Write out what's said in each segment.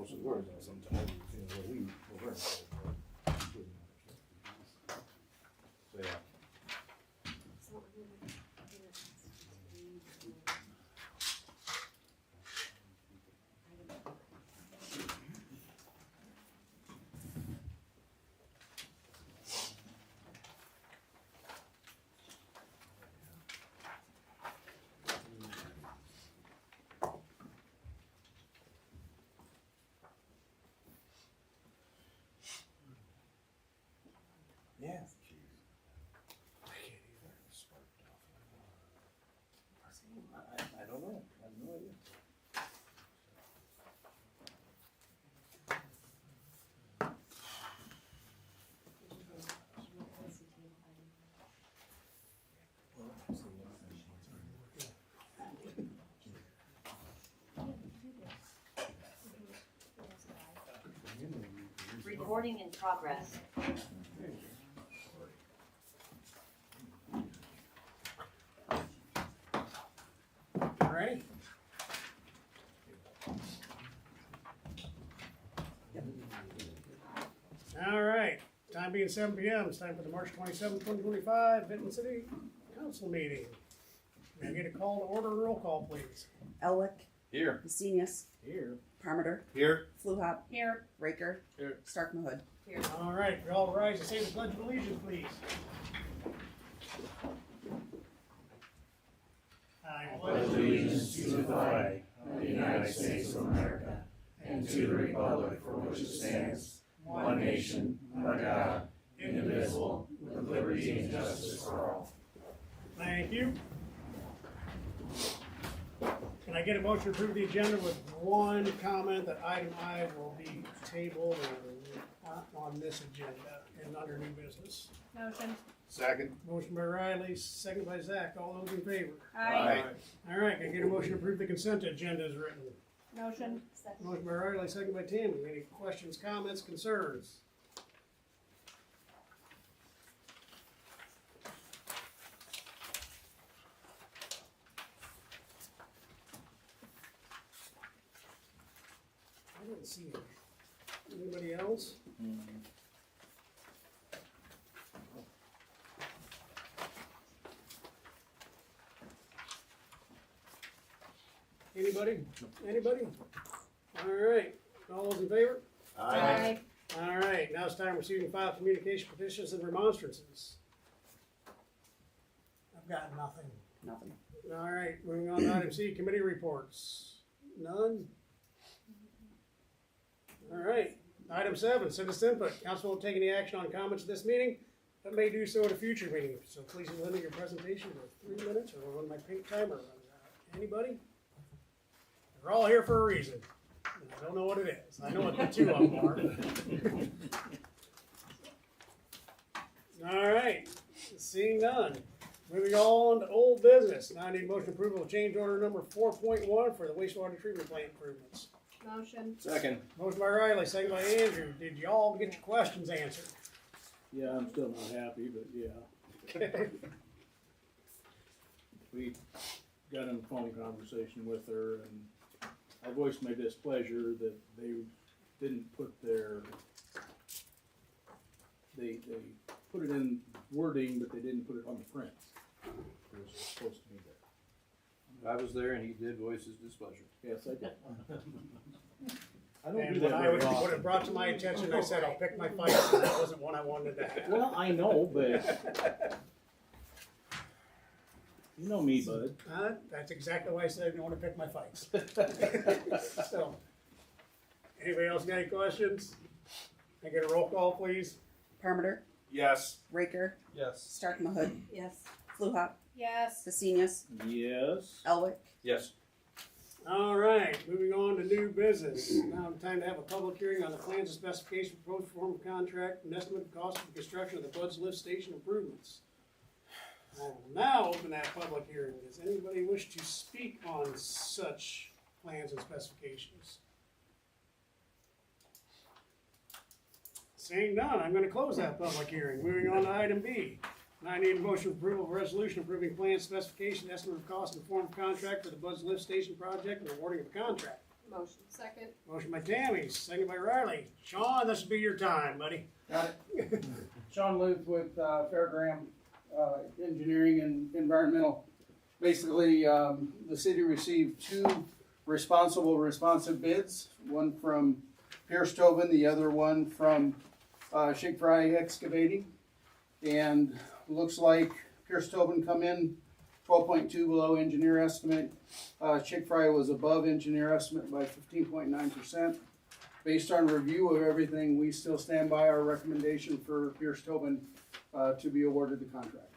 most of the words out sometimes, what we're in. So, yeah. Yeah. I can't either. I'm sparked off. I don't know. I have no idea. Recording in progress. Ready? All right, time being 7 p.m., it's time for the March 27, 2025 Benton City Council meeting. Can I get a call to order and roll call, please? Elwick, Here. Vesenius, Here. Parmenter, Here. Fluhop, Here. Raker, Here. Stark Mahood. Here. All right, we all rise and say the Pledge of Allegiance, please. I pledge allegiance to the flag of the United States of America and to the republic for which it stands, one nation, under God, indivisible, with liberty and justice for all. Thank you. Can I get a motion to approve the agenda with one comment that item I will be tabled on this agenda and under new business? Motion. Second. Motion by Riley, second by Zach. All those in favor? Aye. All right, can I get a motion to approve the consent agenda as written? Motion. Motion by Riley, second by Tammy. Any questions, comments, concerns? I didn't see it. Anybody else? Anybody? Anybody? All right, all those in favor? Aye. All right, now it's time receiving file communication petitions and remonstrances. I've got nothing. Nothing. All right, moving on to item C, committee reports. None? All right, item 7, citizen input. Council won't take any action on comments at this meeting, but may do so at a future meeting. So please limit your presentation to 3 minutes or when my pink timer runs out. Anybody? We're all here for a reason. And I don't know what it is. I know what the two of them are. All right, seeing none. Moving on to old business. Now I need motion approval of change order number 4.1 for the wastewater treatment plant improvements. Motion. Second. Motion by Riley, second by Andrew. Did y'all get your questions answered? Yeah, I'm still not happy, but yeah. We got in a phone conversation with her and I voiced my displeasure that they didn't put they put it in wording, but they didn't put it on the print. It was supposed to be there. I was there and he did voice his displeasure. Yes, I did. I don't And do when that I very was, when often. it brought to my attention, I said, I'll pick my fights, and that wasn't one I wanted to have. Well, I know, but you know me, bud. That's exactly why I said I didn't want to pick my fights. So, anybody else got any questions? Can I get a roll call, please? Parmenter, Yes. Raker, Yes. Stark Mahood, Yes. Fluhop, Yes. Vesenius, Yes. Elwick, Yes. All right, moving on to new business. Now time to have a public hearing on the plans and specifications, proposed form of contract, and estimate of cost of the construction of the Bud's Lift Station improvements. I will now open that public hearing. Does anybody wish to speak on such plans and specifications? Seeing none, I'm going to close that public hearing. Moving on to item B. Now I need a motion of approval of a resolution approving plan specification, estimate of cost, and form of contract for the Bud's Lift Station project and awarding of a contract. Motion. Second. Motion by Tammy, second by Riley. Sean, this will be your time, buddy. Got it. Sean Luth with Fairgram Engineering and Environmental. Basically, the city received two responsive bids, one from Pierce Tobin, the other one from Shake Fry Excavating. And looks like Pierce Tobin come in 12.2 below engineer estimate. Shake Fry was above engineer estimate by 15.9%. Based on review of everything, we still stand by our recommendation for Pierce Tobin to be awarded the contract.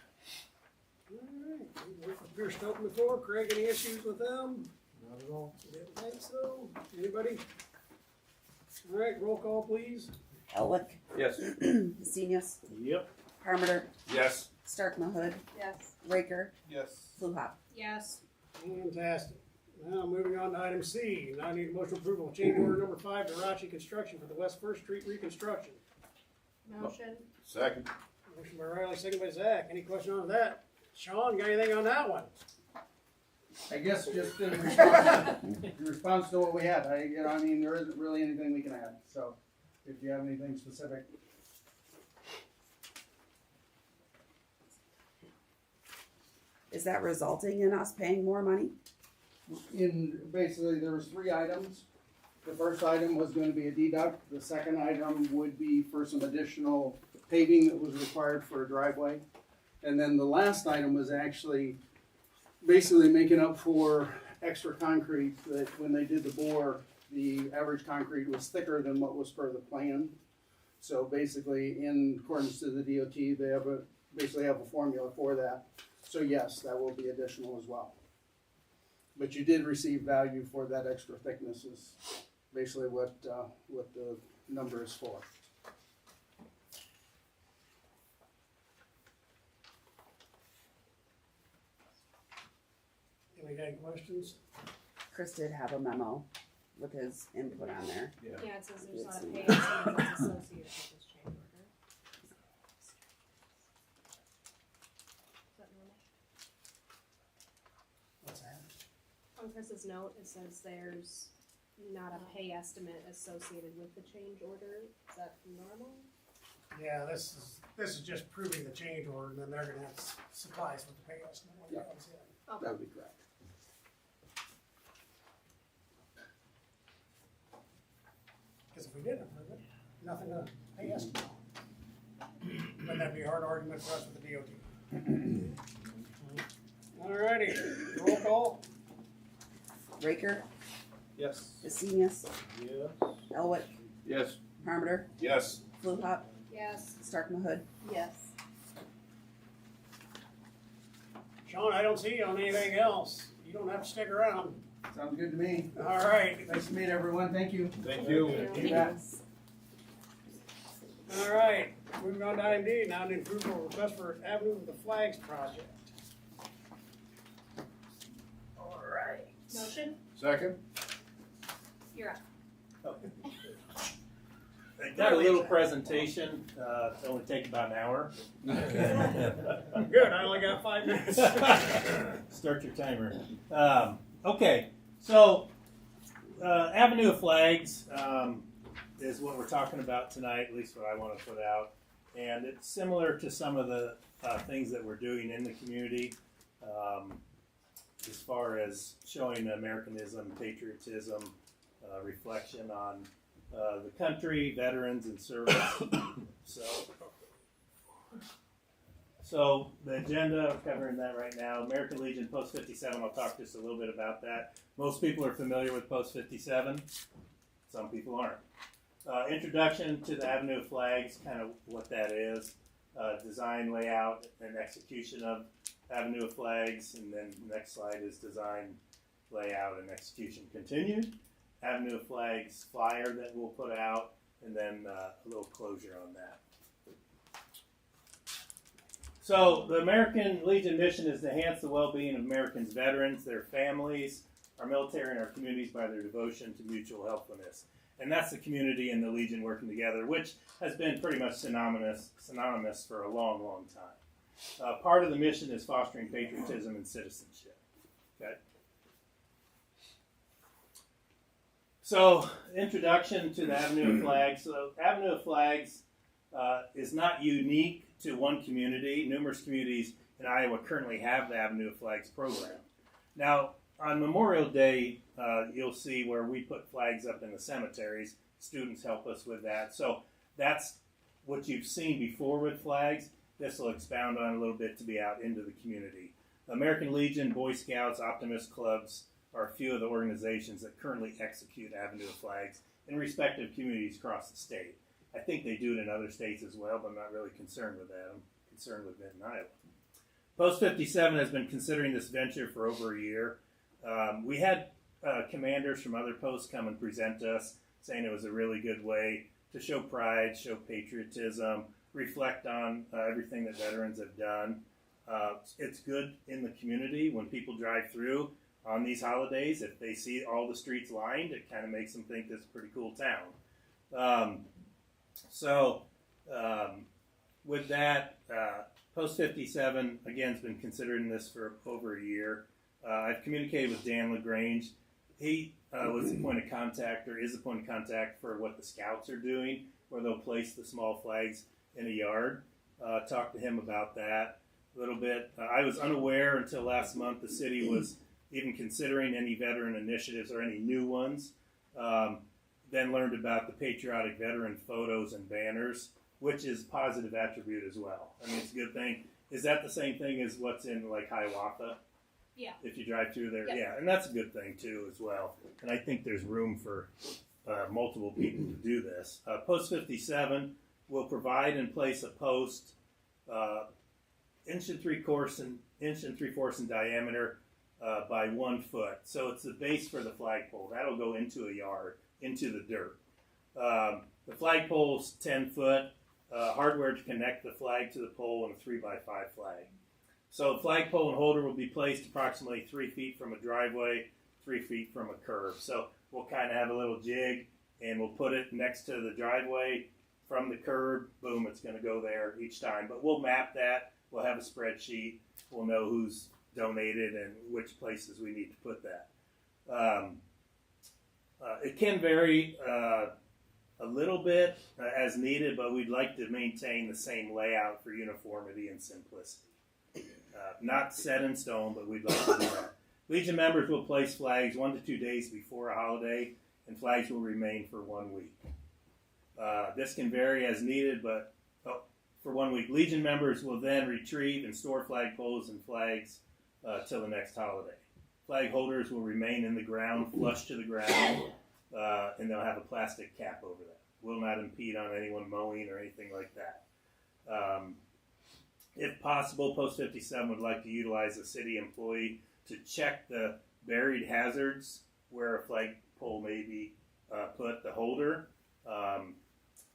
Alright, we worked with Pierce Tobin before. Craig, any issues with them? Not at all. Didn't think so. Anybody? Alright, roll call please. Elwick, Yes. Senius, Yep. Parmenter, Yes. Stark Mahud, Yes. Raker, Yes. Fluhop. Yes. Fantastic. Now moving on to item C. Now I need a motion approval of change order number 5 to Rachi Construction for the West First Street reconstruction. Motion. Second. Motion by Riley, second by Zach. Any question on that? Sean, got anything on that one? I guess just in response to what we had, I mean, there isn't really anything we can add. So if you have anything specific. Is that resulting in us paying more money? Basically, there was 3 items. The first item was going to be a deduct. The second item would be for some additional paving that was required for a driveway. And then the last item was actually basically making up for extra concrete that when they did the bore, the average concrete was thicker than what was per the plan. So basically, in accordance to the DOT, they basically have a formula for that. So yes, that will be additional as well. But you did receive value for that extra thickness is basically what the number is for. Any questions? Chris did have a memo with his input on there. Yeah, it says there's not a pay estimate that's associated with this change order. Is that normal? What's that? On Chris's note, it says there's not a pay estimate associated with the change order. Is that normal? Yeah, this is just proving the change order, and then they're gonna have to supply us with the pay estimate when it comes in. Okay. That would be correct. Because if we didn't approve it, nothing to pay estimate on. But that'd be a hard argument for us with the DOT. Alrighty, roll call. Raker, Yes. Senius, Yes. Elwick, Yes. Parmenter, Yes. Fluhop, Yes. Stark Mahud. Yes. Sean, I don't see you on anything else. You don't have to stick around. Sounds good to me. Alright, Nice to meet everyone. Thank you. Thank you. You bet. alright. Moving on to item D, now the approval request for Avenue of the Flags project. Alright. Motion? Second. You're up. Got a little presentation, it'll only take about an hour. Good, I only got 5 minutes. Start your timer. Okay, so Avenue of Flags is what we're talking about tonight, at least what I want to put out. And it's similar to some of the things that we're doing in the community as far as showing Americanism, patriotism, reflection on the country, veterans, and service. So the agenda, I'm covering that right now. American Legion Post 57, I'll talk just a little bit about that. Most people are familiar with Post 57. Some people aren't. Introduction to the Avenue of Flags, kind of what that is. Design, layout, and execution of Avenue of Flags. And then the next slide is design, layout, and execution continued. Avenue of Flags flyer that we'll put out, and then a little closure on that. So the American Legion mission is to enhance the well-being of Americans' veterans, their families, our military, and our communities by their devotion to mutual helpfulness. And that's the community and the Legion working together, which has been pretty much synonymous for a long, long time. Part of the mission is fostering patriotism and citizenship. Okay. So, introduction to the Avenue of Flags. So, Avenue of Flags is not unique to one community. Numerous communities in Iowa currently have the Avenue of Flags program. Now, on Memorial Day, you'll see where we put flags up in the cemeteries. Students help us with that. So, that's what you've seen before with flags. This will expound on a little bit to be out into the community. American Legion, Boy Scouts, Optimist Clubs are a few of the organizations that currently execute Avenue of Flags in respective communities across the state. I think they do it in other states as well, but I'm not really concerned with that. I'm concerned with it in Iowa. Post 57 has been considering this venture for over a year. We had commanders from other posts come and present to us, saying it was a really good way to show pride, show patriotism, reflect on everything that veterans have done. It's good in the community when people drive through on these holidays. If they see all the streets lined, it kind of makes them think this is a pretty cool town. With that, Post 57, again, has been considering this for over a year. I've communicated with Dan LaGrange. He was the point of contact, or is the point of contact for what the Scouts are doing, where they'll place the small flags in a yard. Talked to him about that a little bit. I was unaware until last month the city was even considering any veteran initiatives or any new ones. Then learned about the patriotic veteran photos and banners, which is a positive attribute as well. I mean, it's a good thing. Is that the same thing as what's in like Hiawatha? Yeah. If you drive through there, Yep. yeah, and that's a good thing too as well. And I think there's room for multiple people to do this. Post 57 will provide and place a post inch and 3/4 in diameter by 1 foot. So it's the base for the flagpole. That'll go into a yard, into the dirt. The flagpole's 10 foot. Hardware to connect the flag to the pole, and a 3x5 flag. So the flagpole and holder will be placed approximately 3 feet from a driveway, 3 feet from a curb. So we'll kind of have a little jig, and we'll put it next to the driveway from the curb. Boom, it's going to go there each time. But we'll map that. We'll have a spreadsheet. We'll know who's donated and which places we need to put that. It can vary a little bit as needed, but we'd like to maintain the same layout for uniformity and simplicity. Not set in stone, but we'd like to do that. Legion members will place flags 1 to 2 days before a holiday, and flags will remain for 1 week. This can vary as needed, but for 1 week. Legion members will then retrieve and store flagpoles and flags till the next holiday. Flag holders will remain in the ground, flush to the ground, and they'll have a plastic cap over that. Will not impede on anyone mowing or anything like that. If possible, Post 57 would like to utilize a city employee to check the buried hazards where a flagpole may be put, the holder.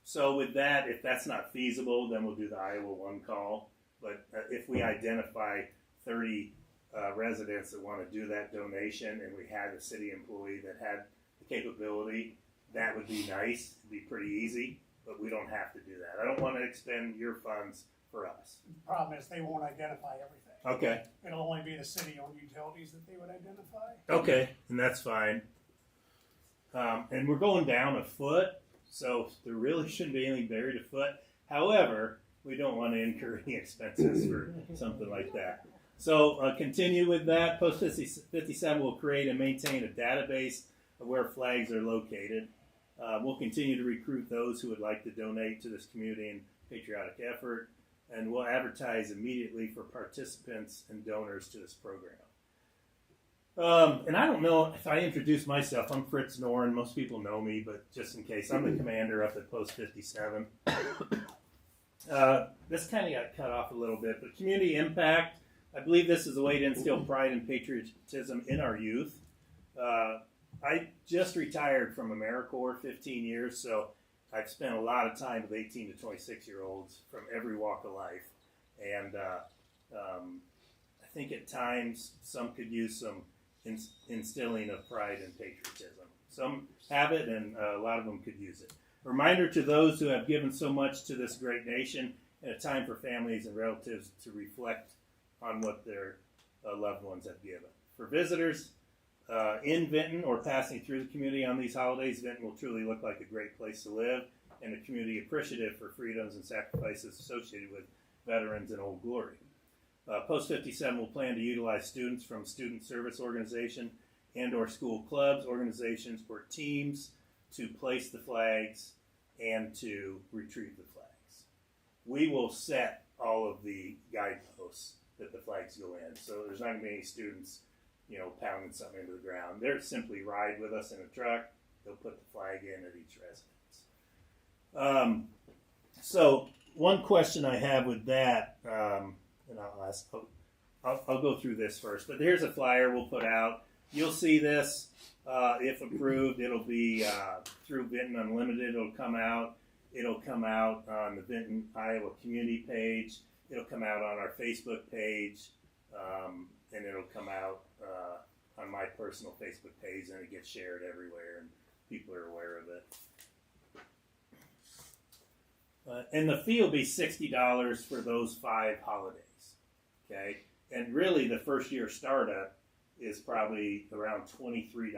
So with that, if that's not feasible, then we'll do the Iowa One call. But if we identify 30 residents that want to do that donation, and we had a city employee that had the capability, that would be nice. It'd be pretty easy, but we don't have to do that. I don't want to expend your funds for us. Problem is, they won't identify everything. Okay. It'll only be the city-owned utilities that they would identify. Okay, and that's fine. And we're going down a foot, so there really shouldn't be anything buried a foot. However, we don't want to incur any expenses for something like that. So continue with that. Post 57 will create and maintain a database of where flags are located. We'll continue to recruit those who would like to donate to this community and patriotic effort, and we'll advertise immediately for participants and donors to this program. And I don't know if I introduced myself. I'm Fritz Noren. Most people know me, but just in case, I'm the commander up at Post 57. This kind of got cut off a little bit, but community impact, I believe this is a way to instill pride and patriotism in our youth. I just retired from AmeriCorps 15 years, so I've spent a lot of time with 18 to 26-year-olds from every walk of life. And I think at times some could use some instilling of pride and patriotism. Some have it, and a lot of them could use it. A reminder to those who have given so much to this great nation, and a time for families and relatives to reflect on what their loved ones have given. For visitors, in Vinton or passing through the community on these holidays, Vinton will truly look like a great place to live and a community appreciative for freedoms and sacrifices associated with veterans and Old Glory. Post 57 will plan to utilize students from student service organization and or school clubs, organizations, or teams to place the flags and to retrieve the flags. We will set all of the guideposts that the flags go in. So there's not going to be any students, pounding something into the ground. They'll simply ride with us in a truck. They'll put the flag in at each residence. So one question I have with that, and I'll go through this first. But here's a flyer we'll put out. You'll see this. If approved, it'll be through Vinton Unlimited. It'll come out. It'll come out on the Vinton, Iowa community page. It'll come out on our Facebook page, and it'll come out on my personal Facebook page, and it gets shared everywhere, and people are aware of it. And the fee will be $60 for those 5 holidays. Okay, and really the first year startup is probably around $23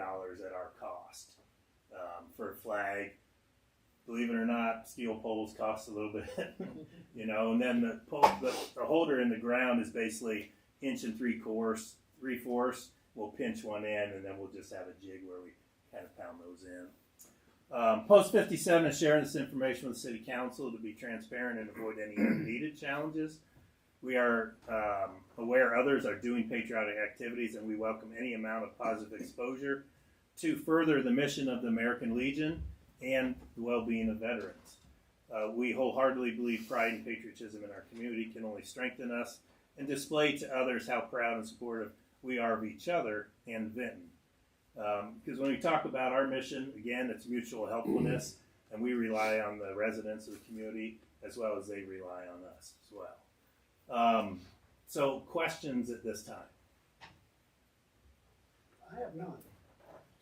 at our cost for a flag. Believe it or not, steel poles cost a little bit, and then the holder in the ground is basically 1 3/4. We'll pinch one in, and then we'll just have a jig where we kind of pound those in. Post 57 is sharing this information with the City Council to be transparent and avoid any unneeded challenges. We are aware others are doing patriotic activities, and we welcome any amount of positive exposure to further the mission of the American Legion and the well-being of veterans. We wholeheartely believe pride and patriotism in our community can only strengthen us and display to others how proud and supportive we are of each other and Vinton. Because when we talk about our mission, again, it's mutual helpfulness, and we rely on the residents of the community as well as they rely on us as well. So questions at this time? I have none.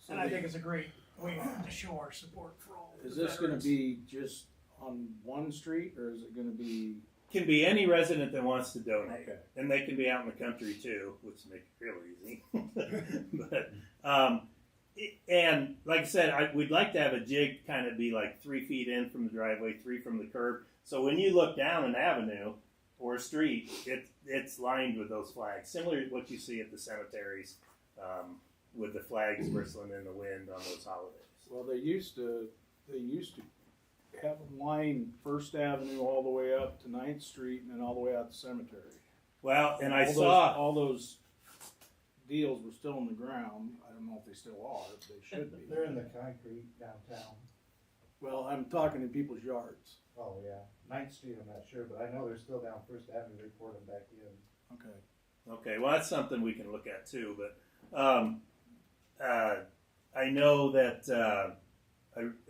And I think it's a great way to show our support for all Is the this gonna veterans. be just on one street, or is it gonna be? Can be any resident that wants to donate, Okay. and they can be out in the country too, which makes it real easy. But and like I said, we'd like to have a jig kind of be like 3 feet in from the driveway, 3 from the curb. So when you look down an avenue or a street, it's lined with those flags, similar to what you see at the cemeteries, with the flags bristling in the wind on those holidays. Well, they used to have them line First Avenue all the way up to 9th Street and then all the way out to Cemetery. Well, and I All saw all those deals were still in the ground. I don't know if they still are, but they should be. They're in the concrete downtown. Well, I'm talking in people's yards. Oh, yeah. 9th Street, I'm not sure, but I know they're still down First Avenue. They poured them back in. Okay. Okay, well, that's something we can look at too. But I know that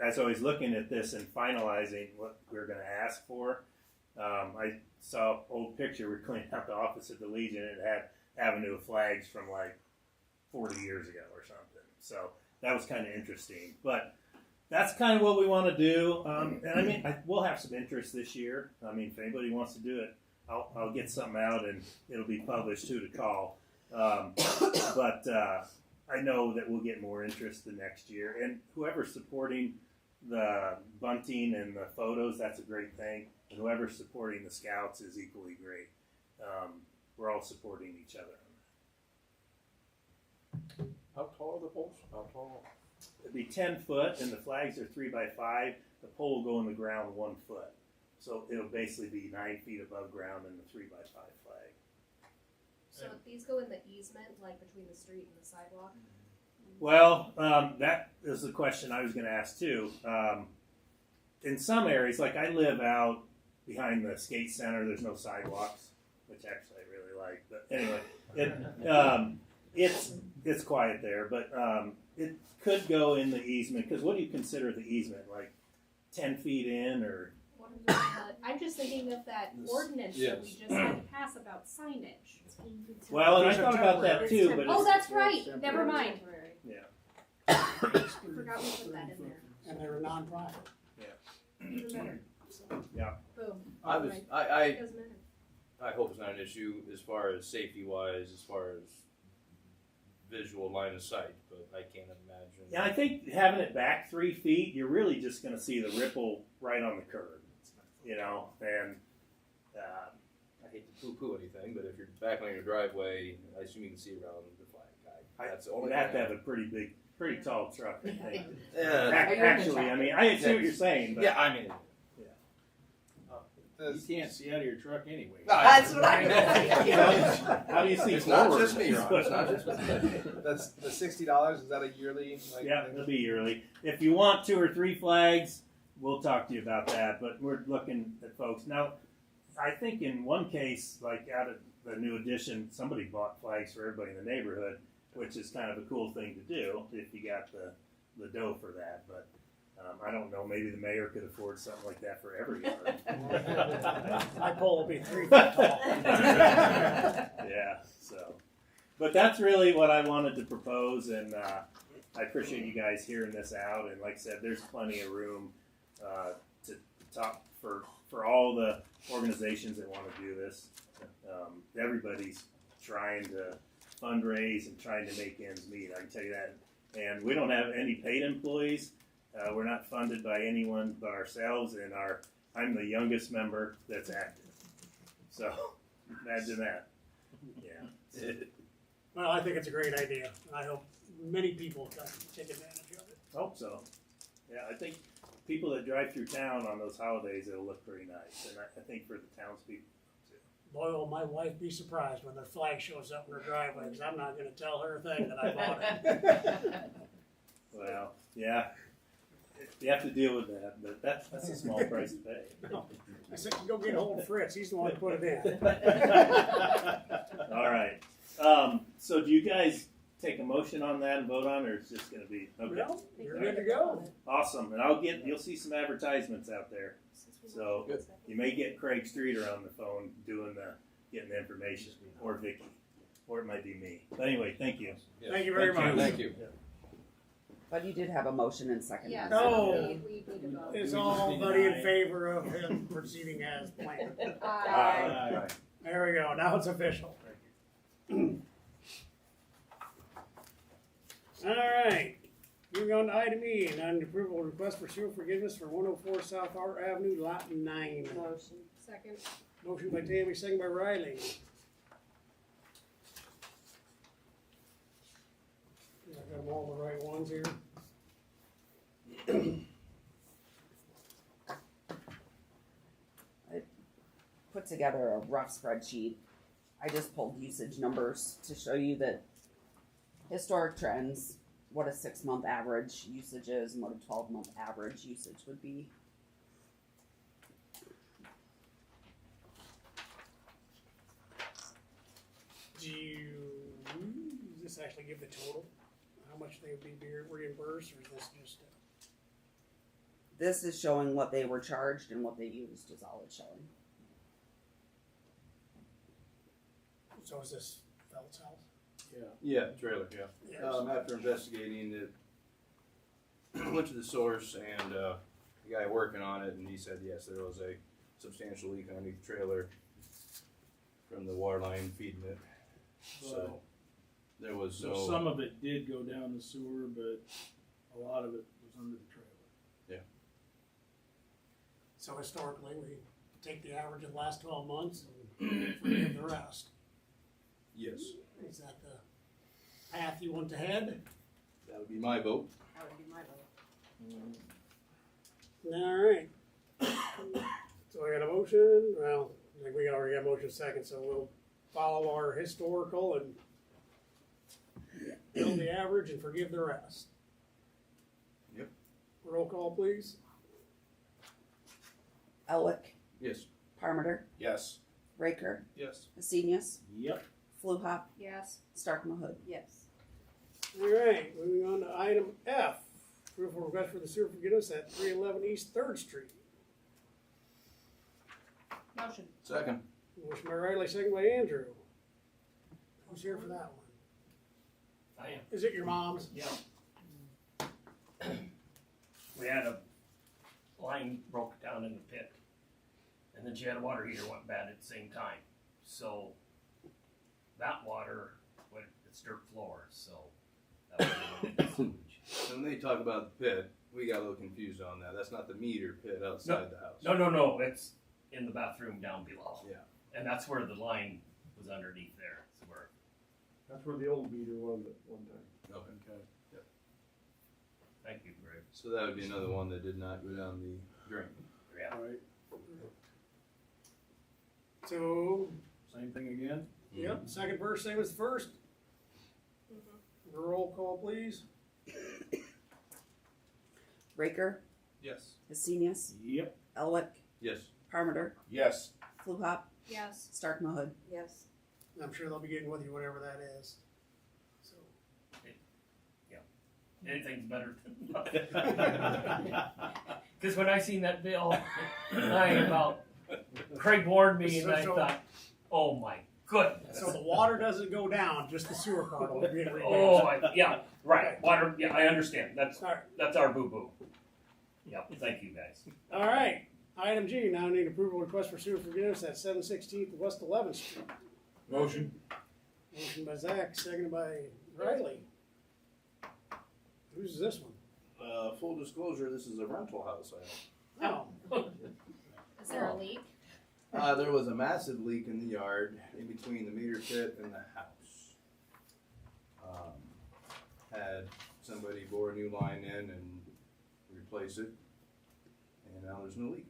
as I was looking at this and finalizing what we were going to ask for, I saw an old picture. We're cleaning out the office at the Legion, and it had Avenue of Flags from like 40 years ago or something. So that was kind of interesting. But that's kind of what we want to do. And I mean, we'll have some interest this year. I mean, if anybody wants to do it, I'll get something out and it'll be published too to call. But I know that we'll get more interest the next year. And whoever's supporting the bunting and the photos, that's a great thing. And whoever's supporting the scouts is equally great. We're all supporting each other on that. How tall are the poles? How tall? It'd be 10 foot, and the flags are 3 by 5. The pole will go in the ground 1 foot. So it'll basically be 9 feet above ground in the 3 by 5 flag. So these go in the easement, like between the street and the sidewalk? Well, that is the question I was going to ask too. In some areas, like I live out behind the skate center, there's no sidewalks, which actually I really like. But anyway, it's quiet there, but it could go in the easement. Because what do you consider the easement? Like 10 feet in, or? I'm just thinking of that ordinance that we just had to pass about signage. Well, and I These are thought about that temporary. too, but Oh, it's, that's right. Never mind. yeah. I forgot we put that in there. And they're a non-profit. Doesn't matter. Yeah. Boom. I was, Right. I Doesn't matter. hope it's not an issue as far as safety wise, as far as visual line of sight, but I can't imagine. Yeah, I think having it back 3 feet, you're really just going to see the ripple right on the curb, you know, and I hate to poo-poo anything, but if you're back on your driveway, I assume you can see around the flag. That's the only you have to thing have a pretty tall truck, I think. Yeah, Actually, I mean, I see what you're saying, but yeah, I mean, You can't see out of your truck anyway. That's what I'm thinking. how do you see it's not forward? just me, Ron. It's not just me. That's the $60. Is that a yearly? Yeah, it'll be yearly. If you want 2 or 3 flags, we'll talk to you about that. But we're looking at folks now. I think in one case, like out of the new edition, somebody bought flags for everybody in the neighborhood, which is kind of a cool thing to do if you got the dough for that. But I don't know. Maybe the mayor could afford something like that for every yard. My pole will be 3 feet tall. Yeah. So, but that's really what I wanted to propose, and I appreciate you guys hearing this out. And like I said, there's plenty of room to talk for all the organizations that want to do this. Everybody's trying to fundraise and trying to make ends meet. I can tell you that. And we don't have any paid employees. We're not funded by anyone but ourselves, and I'm the youngest member that's active. So imagine that. Yeah. Well, I think it's a great idea. I hope many people can take advantage of it. Hope so. Yeah, I think people that drive through town on those holidays, it'll look pretty nice, and I think for the townspeople too. Boy, will my wife be surprised when their flag shows up in her driveway, because I'm not going to tell her a thing that I bought it. Well, yeah, you have to deal with that, but that's a small price to pay. I said, go get hold of Fritz. He's the one who put it in. All right. So do you guys take a motion on that and vote on it, or it's just going to be okay? No, you're good to go. Awesome, and you'll see some advertisements out there. So you may get Craig Streeter on the phone getting the information, or Vicky, or it might be me. But anyway, thank you. Thank you very much. Thank you. But you did have a motion and second. Yes, No. we need to vote. Is everybody in favor of him proceeding as planned? Aye. There we go. Now it's official. All right. Moving on to item E, non-approval request for sewer forgiveness for 104 South Art Avenue, Lot 9. Motion. Second. Motion by Tammy, second by Riley. I got them all the right ones here. I put together a rough spreadsheet. I just pulled usage numbers to show you that historic trends, what a 6-month average usage is, and what a 12-month average usage would be. Does this actually give the total? How much they would be reimbursed, or is this just? This is showing what they were charged and what they used is all it's showing. So is this Felt's house? Yeah, trailer, yeah. Yes. After investigating it, went to the source and the guy working on it, and he said, yes, there was a substantial leak underneath the trailer from the water line feeding it. So there was So no. some of it did go down the sewer, but a lot of it was under the trailer. So historically, we take the average of the last 12 months and forgive the rest. Yes, Is that the path you want to head? that would be my vote. That would be my vote. All right. So I got a motion. Well, I think we already got a motion second, so we'll follow our historical and build the average and forgive the rest. Yep. Roll call, please. Elwick, Yes. Parmenter, Yes. Raker, Yes. Hesenius, Yep. Fluhop, Yes. Stark Mahood. Yes. All right, moving on to item F. Approval request for the sewer forgiveness at 311 East 3rd Street. Motion. Second. Motion by Riley, second by Andrew. Who's here for that one? I am. Is it your mom's? Yeah. We had a line broke down in the pit, and then she had a water heater went bad at the same time. So that water, it's dirt floors, so that would be sewage. So when they talk about the pit, we got a little confused on that. That's not the meter pit outside the house. No, it's in the bathroom down below. Yeah. And that's where the line was underneath there, so where, That's where the old meter was at one time. Okay. thank you, Greg. So that would be another one that did not go down the drain. Yeah. Alright, So, same thing again? yep, second verse, same as the first. Roll call, please. Raker, Yes. Hastinius, Yep. Elwick, Yes. Parmenter, Yes. Fluhop, Yes. Stark Mahud. Yes. I'm sure they'll be getting with you, whatever that is. So, Anything's better than nothing. Cause when I seen that bill, lying about, Craig warned me and I So- thought, oh my goodness. so the water doesn't go down, just the sewer part will be repaired. Oh, yeah, right, water, yeah, I understand, All right. that's our boo-boo. Yep, thank you guys. All right, item G, now need approval request for sewer forgiveness at 716th West 11th Street. Motion. Motion by Zach, seconded by Riley. Who's this one? Full disclosure, this is a rental house I own. Oh, Is there a leak? There was a massive leak in the yard in between the meter pit and the house. Had somebody bore a new line in and replace it, and now there's no leak.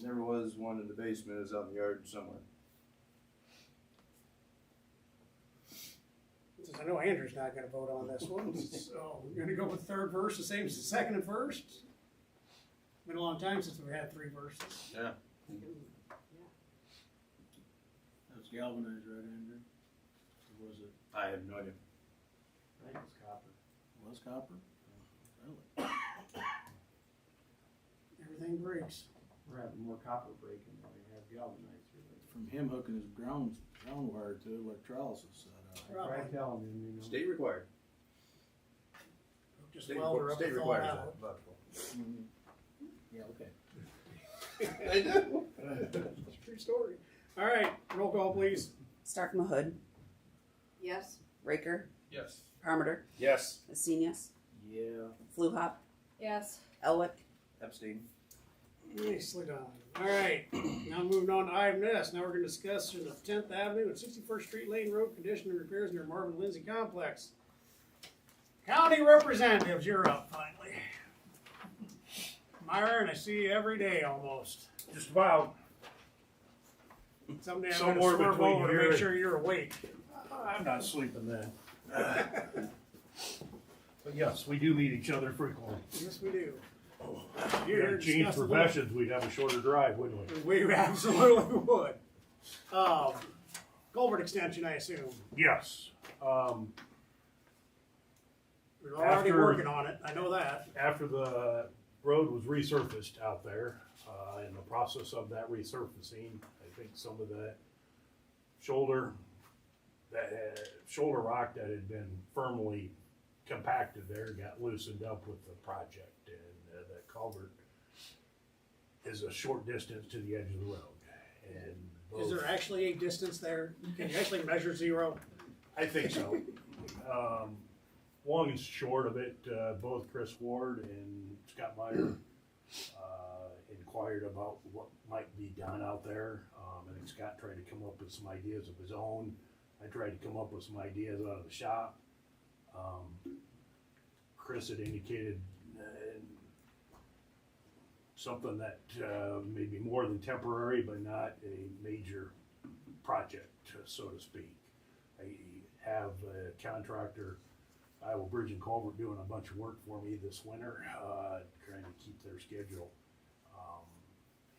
Never was one in the basement, it's out in the yard somewhere. since I know Andrew's not gonna vote on this one, so we're gonna go with third verse, the same as the second and first. Been a long time since we've had three verses. Yeah. That's galvanized, right, Andrew? Or was it, I have no idea. I think it's copper. Was copper? Really? Everything breaks. We're having more copper breaking than we have galvanized really. From him hooking his ground wire to electrolysis set up. I tried telling him, you know. State required. Just State, welder up state the requires out. that. Yeah, okay. I do. It's a true story. All right, roll call, please. Stark Mahud, Yes. Raker, Yes. Parmenter, Yes. Hastinius, Yeah. Fluhop, Yes. Elwick, Abstain. Nicely done. All right, now moving on to item S. Now we're gonna discuss the 10th Avenue and 61st Street Lane Road condition and repairs near Marvin Lindsay Complex. County representatives, you're up finally. Myron, I see you every day almost. Just about. Someday I'm Somewhere gonna swerve between over to here make and- sure you're awake. I'm not sleeping then. But yes, we do meet each other frequently. Yes, we do. If we You're here had to changed discuss the professions, we'd have a shorter drive, wouldn't we? We absolutely would. Culvert extension, I assume. Yes. We're already After- working on it, I know that. After the road was resurfaced out there, in the process of that resurfacing, I think some of that shoulder rock that had been firmly compacted there got loosened up with the project, and that culvert is a short distance to the edge of the road. And Is there actually a distance there? Can you actually measure zero? I think so. Long and short of it, both Chris Ward and Scott Meyer inquired about what might be done out there. I think Scott tried to come up with some ideas of his own. I tried to come up with some ideas out of the shop. Chris had indicated something that may be more than temporary, but not a major project, so to speak. I have a contractor, Iowa Bridge and Culvert, doing a bunch of work for me this winter, trying to keep their schedule.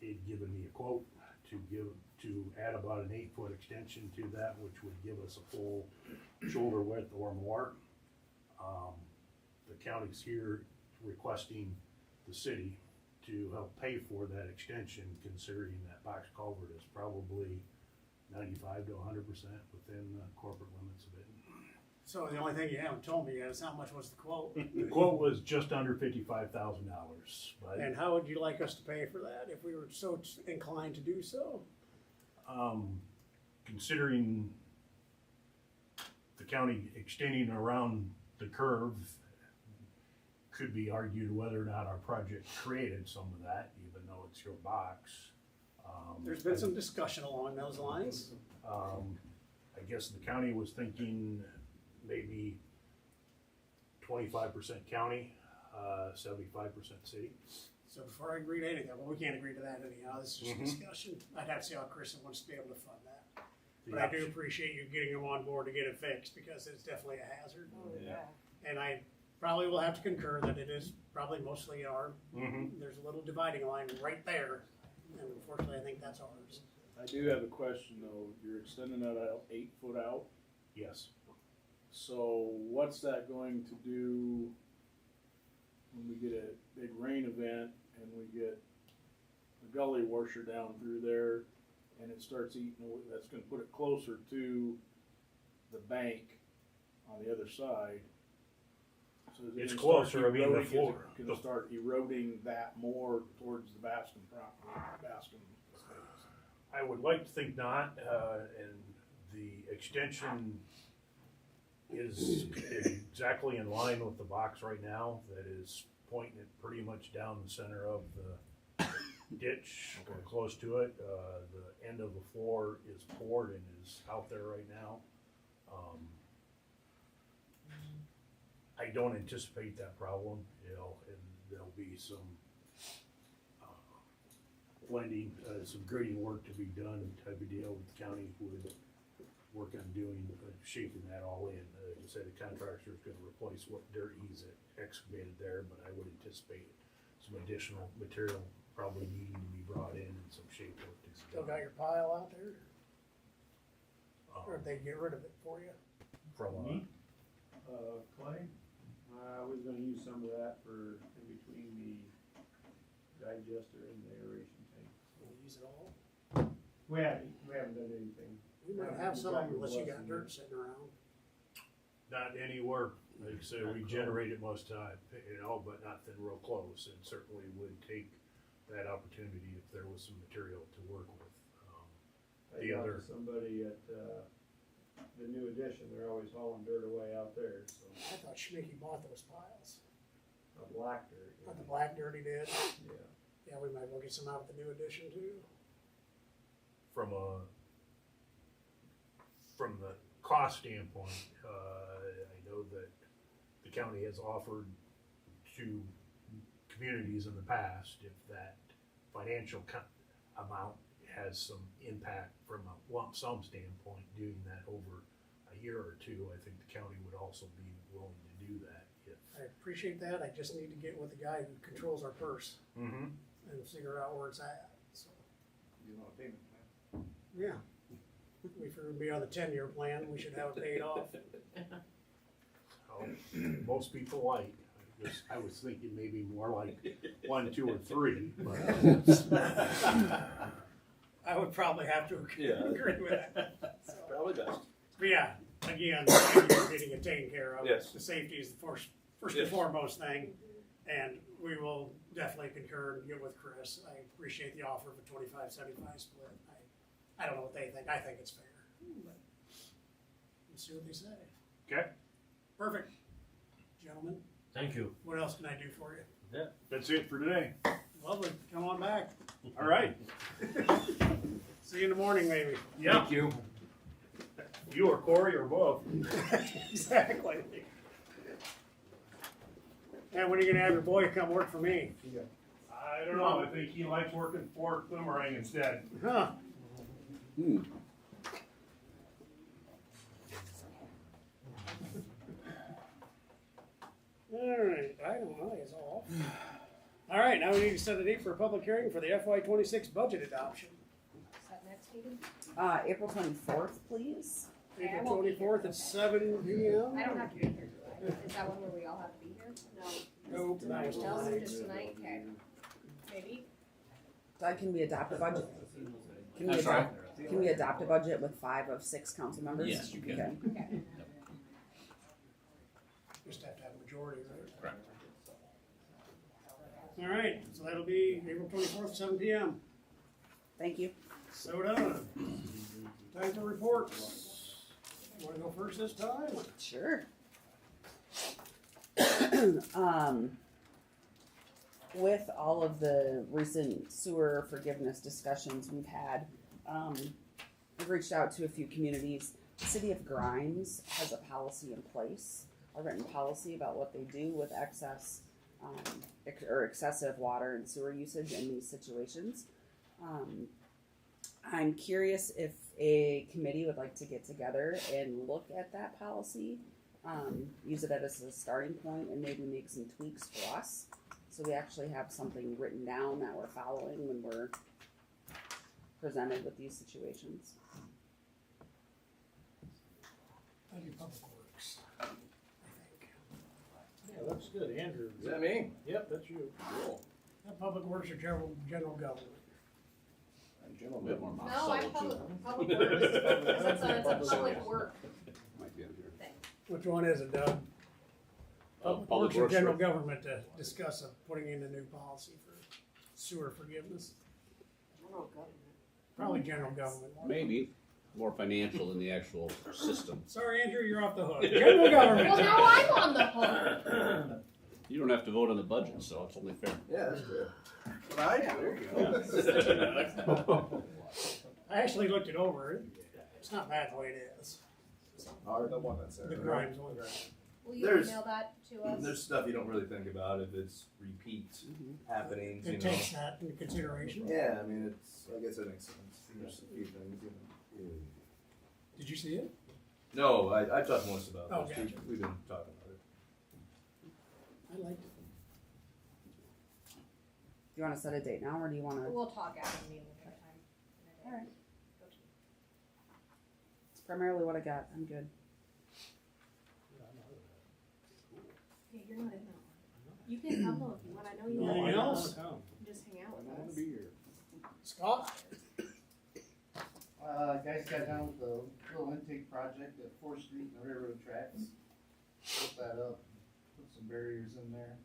He'd given me a quote to add about an 8-foot extension to that, which would give us a full shoulder width or more. The county's here requesting the city to help pay for that extension, considering that box culvert is probably 95 to 100% within the corporate limits of it. So the only thing you haven't told me yet is how much was the quote? The quote was just under $55,000, but And how would you like us to pay for that if we were so inclined to do so? considering the county extending around the curve could be argued whether or not our project created some of that, even though it's your box. There's been some discussion along those lines. I guess the county was thinking maybe 25% county, 75% city. So before I agree to anything, well, we can't agree to that anyhow, this is just Mhm. discussion. I'd have to see how Chris wants to be able to fund that. But I do appreciate you getting him on board to get it fixed, because it's definitely a hazard. Yeah. And I probably will have to concur that it is probably mostly our, Mm-hmm. there's a little dividing line right there. And unfortunately, I think that's ours. I do have a question though, you're extending that out 8 foot out, Yes. so what's that going to do when we get a big rain event and we get a gully washer down through there and it starts eating away, that's gonna put it closer to the bank on the other side. So is it It's gonna start closer, I mean, the eroding- is it floor. Gonna start eroding that more towards the Bascom property, Bascom Estates. I would like to think not, and the extension is exactly in line with the box right now, that is pointing it pretty much down the center of the ditch, or close to it. The end of the floor is poured and is out there right now. I don't anticipate that problem, you know, and there'll be some blending, some grading work to be done type of deal with the county would work on doing, shaping that all in. You said the contractor's gonna replace what dirt he's excavated there, but I would anticipate some additional material probably needing to be brought in and some shape work to be Still got done. your pile out there? Or Um, if they get rid of it for you? From Clay, we was gonna use some of that for in between the digester and the aeration tank. We'll use it all. We haven't done anything. We might have some unless you got dirt sitting around. Not anywhere, like I say, we generate it most of the time, you know, but nothing real close, and certainly would take that opportunity if there was some material to work with. I The talked other- to somebody at, the new addition, they're always hauling dirt away out there, so, I thought Schmicky bought those piles. a black dirt. Not the black dirt he did. Yeah. Yeah, we might well get some out of the new addition too. From the cost standpoint, I know that the county has offered to communities in the past, if that financial amount has some impact from a lump sum standpoint, doing that over a year or two, I think the county would also be willing to do that if. I appreciate that. I just need to get with the guy who controls our purse Mm-hmm. and figure out where it's at, so. You know, a payment plan. Yeah. We figured it'd be on the 10-year plan, we should have it paid off. Most people like, I was thinking maybe more like 1, 2, or 3, but. I would probably have to Yeah. agree with that. So, Probably best. but yeah, again, you're getting it taken care of. Yes. The safety is the first Yes. and foremost thing, and we will definitely concur and get with Chris. I appreciate the offer of a 25-75 split. I don't know what they think. I think it's fair. But we'll see what they say. Okay. Perfect. Gentlemen, Thank you. what else can I do for you? That's it for today. Lovely. Come on back. All right. See you in the morning, maybe. Yeah. Thank you. You or Corey or both. Exactly. And when are you gonna have your boy come work for me? I don't know. I think he likes working for Boomerang instead. Huh? Alright, item I is off. Alright, now we need to set a date for a public hearing for the FY 26 budget adoption. Is that next meeting? April 24th, please. Yeah, I April won't be 24th at 7 p.m. I don't have to be here, do I? Is that one where we all have to be here? No. Nope, that was No, tonight. just tonight, okay. Maybe? So can we adopt a budget? Can we adopt a budget with 5 of 6 council members? Yes, you can. Okay. Okay. Just have to have a majority, right? Correct. Alright, so that'll be April 24th, 7 p.m. Thank you. So done. Time for reports. Wanna go first this time? Sure. With all of the recent sewer forgiveness discussions we've had, I've reached out to a few communities. The city of Grimes has a policy in place, a written policy about what they do with excess or excessive water and sewer usage in these situations. I'm curious if a committee would like to get together and look at that policy, use it as a starting point, and maybe make some tweaks for us. So we actually have something written down that we're following when we're presented with these situations. I do public works, I think. Yeah, that's good, Andrew. Is that me? Yep, that's you. Cool. That public works or general government? And gentlemen. No, I'm public works. It's a public work thing. Which one is it, Doug? Public works or general government to discuss putting in a new policy for sewer forgiveness? General government. Probably general government. Maybe more financial than the actual system. Sorry, Andrew, you're off the hook. General government. Well, now I'm on the hook. You don't have to vote on the budget, so it's only fair. Yeah, that's good. But I do. There you go. I actually looked it over. It's not bad the way it is. The one that's there. The Grimes one. Will you There's- email that to us? There's stuff you don't really think about if it's repeat happenings, you It know. takes that into consideration. Yeah, I mean, it's, I guess that makes sense. There's a few things, you know. Did you see it? No, I talked to Melissa about Oh, this. gotcha. We've been talking about it. I liked it. Do you want to set a date now, or do you want to? We'll talk after the meeting if we have time. All right. It's primarily what I got. I'm good. Okay, you're not in that one. You can come though if you want. I know you Anything want else? to just hang out with us. here. Scott? Guys got done with the little intake project at 4th Street and the railroad tracks. Put that up, put some barriers in there.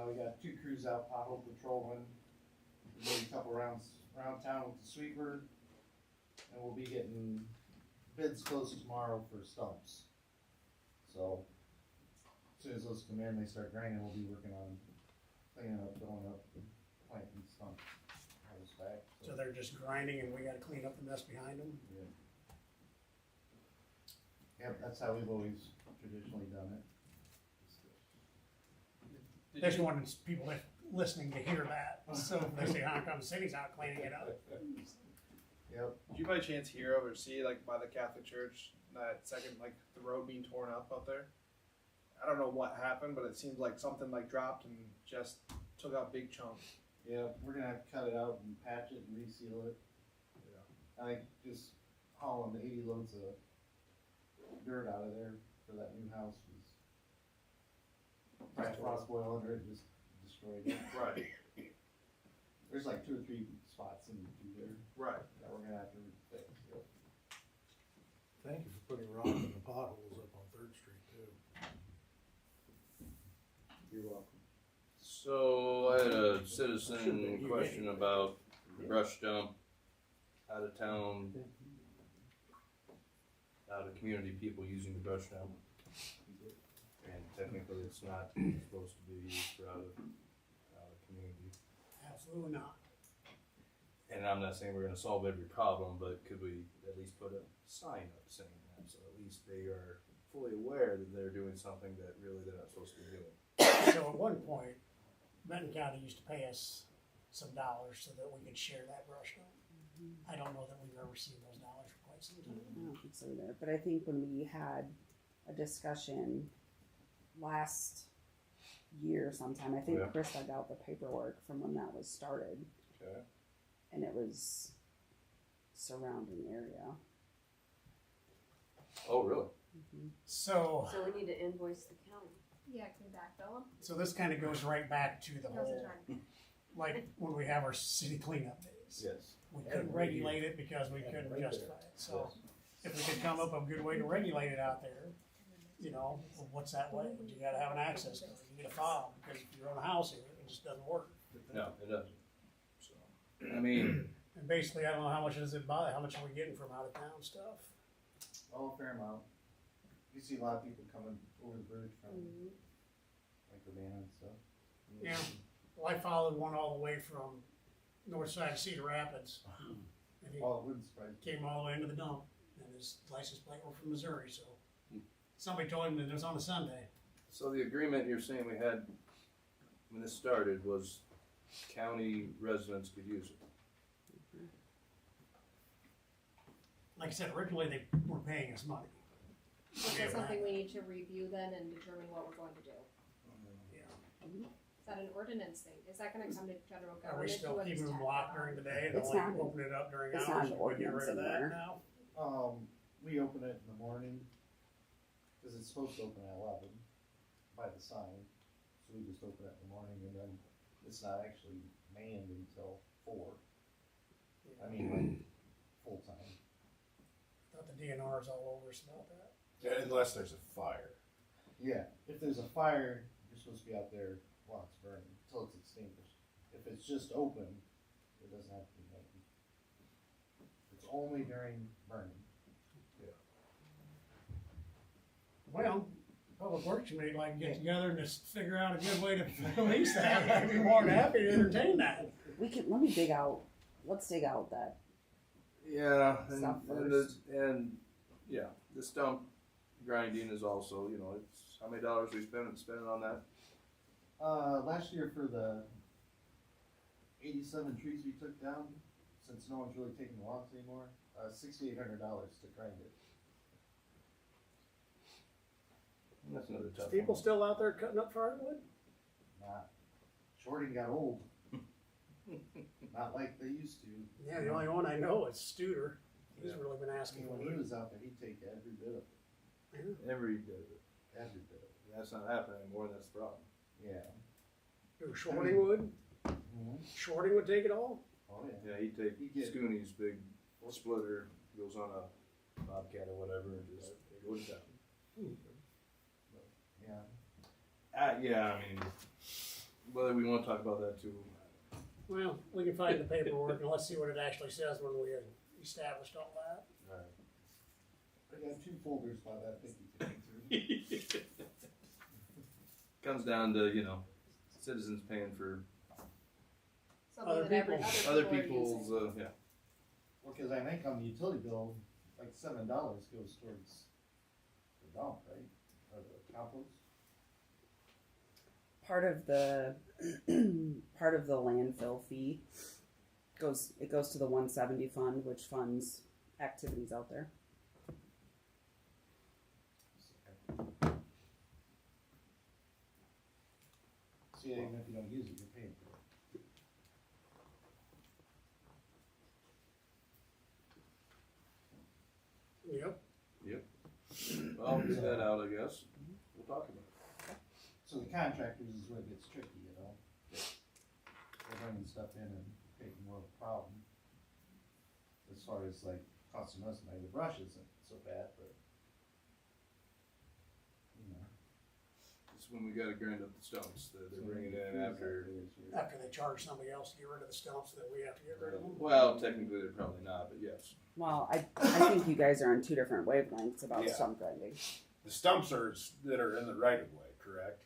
We got 2 crews out pothole patrolling. We made a couple rounds around town with the sweeper. And we'll be getting bids closed tomorrow for stumps. So, as soon as those come in, they start grinding, we'll be working on cleaning up, filling up, planting stumps. All this back. So they're just grinding and we gotta clean up the mess behind them? Yep, that's how we've always traditionally done it. Just wanted people listening to hear that, so if they say, how come the city's out cleaning it up? Yep. Did you by chance hear of or see, like, by the Catholic Church, that second, like, the road being torn up out there? I don't know what happened, but it seems like something, like, dropped and just took out big chunks. Yeah, we're gonna have to cut it out and patch it and reseal it. I think just hauling 80 loads of dirt out of there for that new house was probably frost boil under it, just destroyed it. Right. There's like 2 or 3 spots in through there Right. that we're gonna have to fix. Thank you for putting rock in the potholes up on 3rd Street too. You're welcome. So I had a citizen question about the brush dump out of town, out of community people using the brush dump. And technically it's not supposed to be used for out of community. Absolutely not. And I'm not saying we're gonna solve every problem, but could we at least put a sign up saying that, so at least they are fully aware that they're doing something that really they're not supposed to be doing. So at one point, Benton County used to pay us some dollars so that we could share that brush dump. I don't know that we've ever seen those dollars for quite some time. I don't think so either. But I think when we had a discussion last year sometime, I think Yeah. Chris dug out the paperwork from when that was started, Okay. and it was surrounding area. Oh, really? So, So we need to invoice the county. Yeah, can we backbill them? so this kinda goes right back to the Now's the whole, time. like, when we have our city cleanup days. Yes. We couldn't regulate it because we couldn't justify it, so if we could come up with a good way to regulate it out there, you know, well, what's that way? You gotta have an access code, you get a file, because if you own a house here, it just doesn't work. No, it doesn't. So, I mean, And basically, I don't know how much does it buy, how much are we getting from out of town stuff? Oh, a fair amount. You see a lot of people coming over the bridge from Mhm. like Urbana and stuff. Yeah, well, I followed one all the way from north side of Cedar Rapids. And he Well, it wouldn't surprise me. came all the way into the dump, and his license plate were from Missouri, so. Somebody told him that it was on a Sunday. So the agreement you're saying we had when this started was county residents could use it. Like I said, originally they were paying us money. Is that something we need to review then and determine what we're going to do? Yeah. Is that an ordinance thing? Is that gonna come to general Are we government? still to us keeping them tax locked on? during the day and It's only not- open it up during it's hours? not an Should we get ordinance rid of that anymore. now? We open it in the morning, cause it's supposed to open at 11 by the sign. So we just open it in the morning and then it's not actually manned until 4. I mean, like, full time. Thought the DNR is all over us about that. Yeah, unless there's a fire. Yeah, if there's a fire, you're supposed to be out there while it's burning, until it's extinguished. If it's just open, it doesn't have to be manned. It's only during burning. Well, Public Works Committee like get together and just figure out a good way to police that. I'd be more than happy to entertain that. We can, let me dig out, let's dig out that. Yeah, Stuff and yeah, the stump grinding is also, you know, it's how many dollars we spending on that? Last year for the 87 trees we took down, since no one's really taking the logs anymore, $6,800 to grind it. That's another tough People one. still out there cutting up firewood? Not, shorting got old. Not like they used to. Yeah, the only one I know is Studer. He's Yeah. really been I asking mean, for when he it. was out there, he'd take every bit of it, Every bit of it. every bit of That's not happening anymore, that's the problem. it. Yeah. Who, Shorting would? Shorting would take it all? Oh, yeah. Yeah, he'd take He'd get- Scooney's big splitter, goes on a Bobcat or whatever, and just go to town. Yeah. Yeah, I mean, whether we wanna talk about that too. Well, we can find the paperwork and let's see what it actually says when we established all that. I got 2 folders by that, I think you can get through. Comes down to, you know, citizens paying for Something Other that every, people- other other people are people's, using. yeah. Well, cause I think on the utility bill, like $7 goes towards the dump, right? Or the compost? Part of the, part of the landfill fee goes to the 170 fund, which funds activities out there. So yeah, even if you don't use it, you're paying for it. Yep. Well, I'll get that out, I guess. We'll talk about it. So the contractors is where it gets tricky, you know? They're bringing stuff in and making more of a problem. As far as like costing us money, the brush isn't so bad, but. You know. It's when we gotta grind up the stumps, they're bringing it in after. After they charge somebody else to get rid of the stumps, then we have to get rid of them. Well, technically, they're probably not, but yes. Well, I think you guys are on two different wavelengths about Yeah. stump grinding. The stumps are that are in the right of way, correct?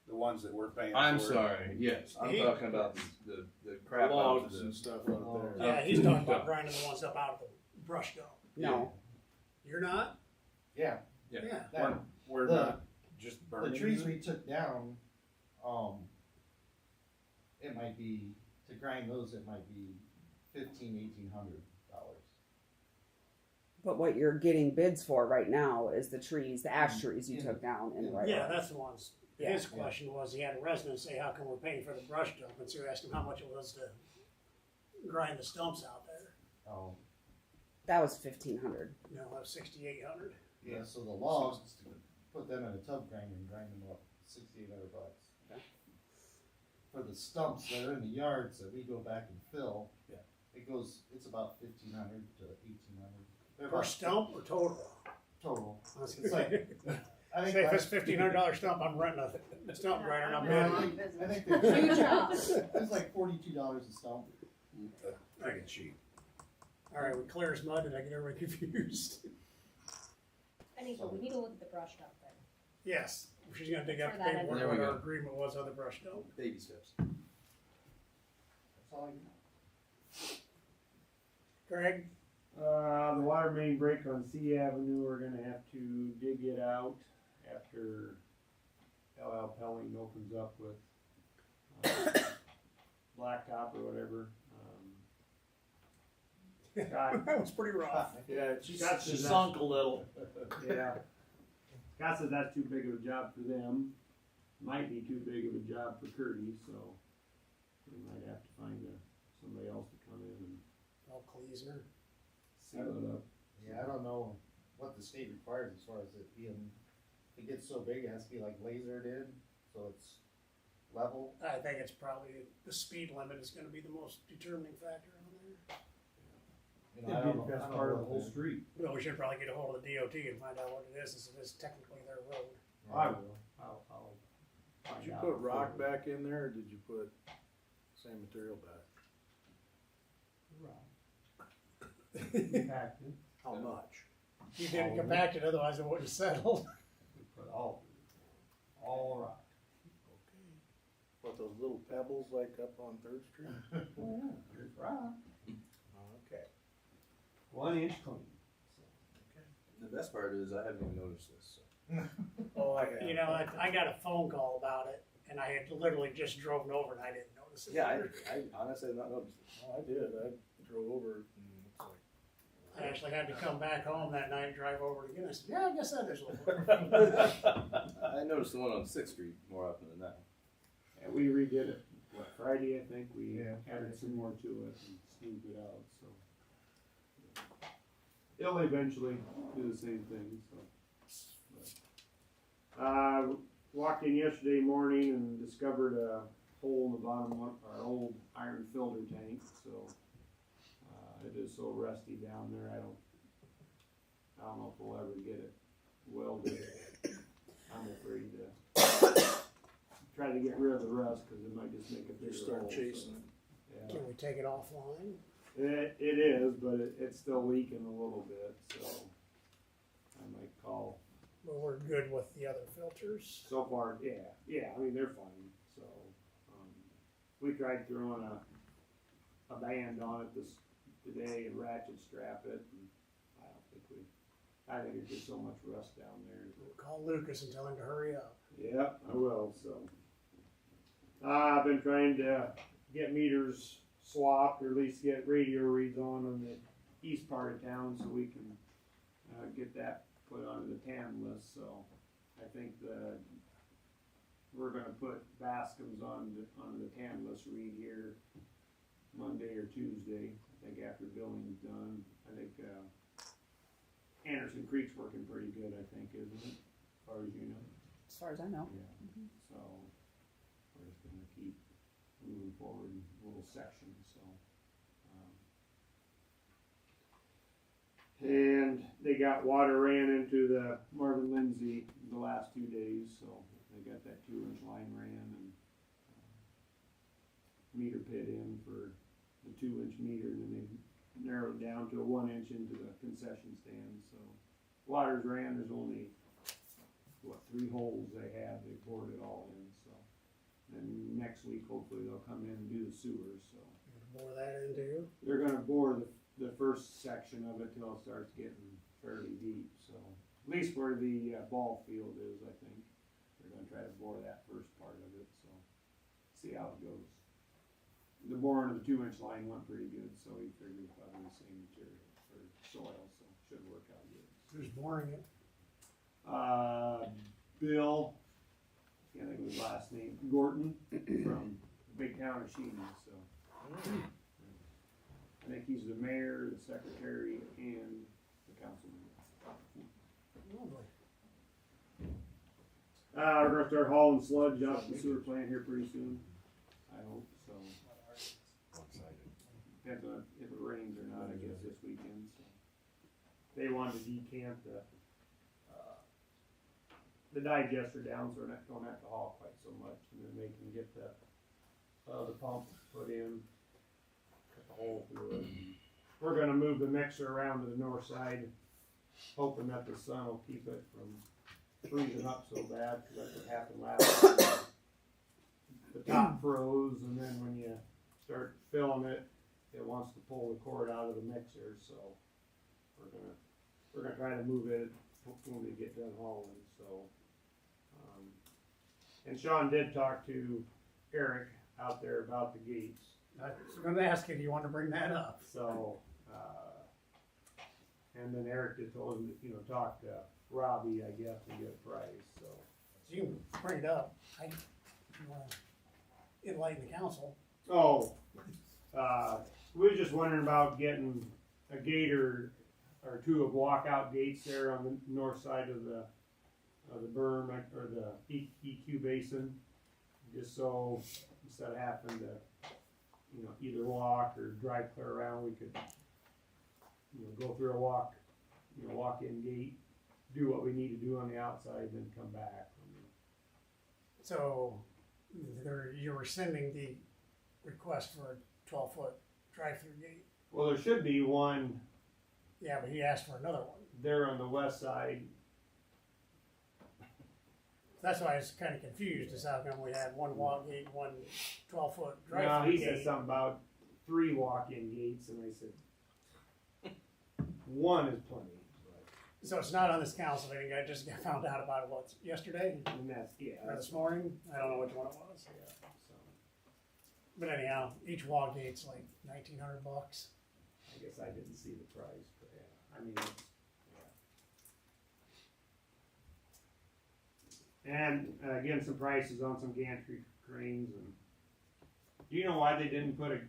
The ones that we're paying I'm for. sorry, yes, I'm He- talking about the crap out Logs of and the. stuff out there. Yeah, he's talking about grinding the ones up out of the brush dump. No, You're not? Yeah, Yeah. Yeah. that, We're The- not just burning the trees them? we took down, it might be, to grind those, it might be $1,800. but what you're getting bids for right now is the trees, the ash trees you took down in the right Yeah, of way. that's the ones. Yeah. His question was, he had a resident say, how come we're paying for the brush dump? And so we asked him how much it was to grind the stumps out there. Oh, That was 1,500. No, that was 6,800. yeah, so the logs, put them in a tub grinder and grind them up, $6,800. Okay. For the stumps that are in the yards that we go back and fill, Yeah. it's about 1,500 to 1,800. They're Per about stump or total? total. It's It's like, I think Say if it's last- $1,500 stump, I'm renting a stump grinder and I'm Yeah, bidding. I think they're Huge job. It's like $42 a stump. Pretty cheap. All right, we clear as mud. Did I get everybody confused? I think, but we need to look at the brush dump then. Yes, she's gonna dig up For the that paperwork, There we what our go. agreement was on the brush dump. Baby steps. That's all I got. Greg? The water main break on C Avenue, we're gonna have to dig it out after LL Pelling opens up with, blacktop or whatever. Scott, That was pretty rough. Yeah, Scott she says sunk a little. yeah. Scott says that's too big of a job for them, might be too big of a job for Curdy, so we might have to find somebody else to come in and Oh, Kleesner. seal it up. Yeah, I don't know what the state requires as far as it being, if it gets so big, it has to be like lasered in, so it's level. I think it's probably, the speed limit is gonna be the most determining factor on there. You know, I don't know. I don't know what street. Well, we should probably get a hold of the DOT and find out what it is, since it is technically their road. I will, I'll find Did you out put rock before- back in there, or did you put same material back? Compacted. How much? You didn't compact it, otherwise it wouldn't settle. We put all rock. Okay. What, those little pebbles like up on Third Street? Oh, yeah, there's rock. Okay. 1 inch clean. The best part is I haven't even noticed this. So. Oh, You know, I got a phone call about it, and I had literally just driven over and I didn't notice it. Yeah, I honestly have not noticed it. Oh, I did, I drove over and it's like. I actually had to come back home that night and drive over it again. I said, yeah, I guess that is a little. I noticed the one on 6th Street more often than that. And we redid it, what, Friday, I think, we Yeah. added some more to it and smoothed it out, so. It'll eventually do the same thing, so. Walked in yesterday morning and discovered a hole in the bottom of our old iron filter tank, so. It is so rusty down there, I don't know if we'll ever get it welded. I'm afraid to try to get rid of the rust, cause it might just make a bigger Just start hole, chasing so, it. yeah. Can we take it offline? It is, but it's still leaking a little bit, so I might call. Well, we're good with the other filters. So far, yeah, I mean, they're fine, so, we tried throwing a band on it today and ratchet strap it, and I think there's just so much rust down there. We'll call Lucas and tell him to hurry up. Yep, I will, so. I've been trying to get meters swapped, or at least get radio reads on the east part of town, so we can, get that put onto the TAM list, so. I think we're gonna put Bascom's on the TAM list read here Monday or Tuesday, I think after billing's done. I think, Anderson Creek's working pretty good, I think, isn't it, as far as you know? As far as I know. Yeah, so we're just gonna keep moving forward in little sections, so. And they got water ran into the Marvin Lindsay the last 2 days, so they got that 2-inch line ran and meter pit in for the 2-inch meter, and then they narrowed down to a 1 inch into the concession stand, so. Water's ran, there's only, 3 holes they have, they bored it all in, so. And next week, hopefully they'll come in and do the sewers, so. Bore that into. They're gonna bore the first section of it till it starts getting fairly deep, so. At least where the ball field is, I think. They're gonna try to bore that first part of it, so. See how it goes. The boring of the 2-inch line went pretty good, so he figured probably the same material for soil, so should work out good. Who's boring it? Bill, can't think of his last name, Gorton, from the big town of Sheeny, so. I think he's the mayor, the secretary, and the councilman. Lovely. We're gonna start hauling sludge out to the sewer plant here pretty soon, I hope, so. Depends on if it rains or not, I guess, this weekend, so. They wanted to decant the digester down, so we don't have to haul quite so much, and then they can get the pump put in, cut the hole through it. We're gonna move the mixer around to the north side hoping that the sun will keep it from freezing up so bad, cause that's what happened last time. The top froze, and then when you start filling it, it wants to pull the cord out of the mixer, so we're gonna try to move it when we get done hauling, so. And Sean did talk to Eric out there about the gates, I was gonna ask you if you want to bring that up. so, and then Eric just told him to, talk to Robbie, I guess, and get a price, so. So you can bring it up. If you wanna enlighten the council. Oh, we were just wondering about getting a gate or two of walkout gates there on the north side of the berm or the EQ basin, just so instead of having to, either walk or drive clear around, we could, go through a walk-in gate, do what we need to do on the outside, then come back. So you're rescinding the request for a 12-foot drive-through gate. Well, there should be one Yeah, but he asked for another one. there on the west side. That's why I was kind of confused, is how come we had one walk gate, one 12-foot No, drive-through he gate. said something about 3 walk-in gates, and I said, one is plenty. So it's not on this council meeting, I just found out about it, yesterday, And that's, or this morning? I don't know which one it was. so, But anyhow, each walk gate's like $1,900. I guess I didn't see the price, but yeah, I mean, it's, yeah. And, again, some prices on some gantry cranes, and do you know why they didn't put a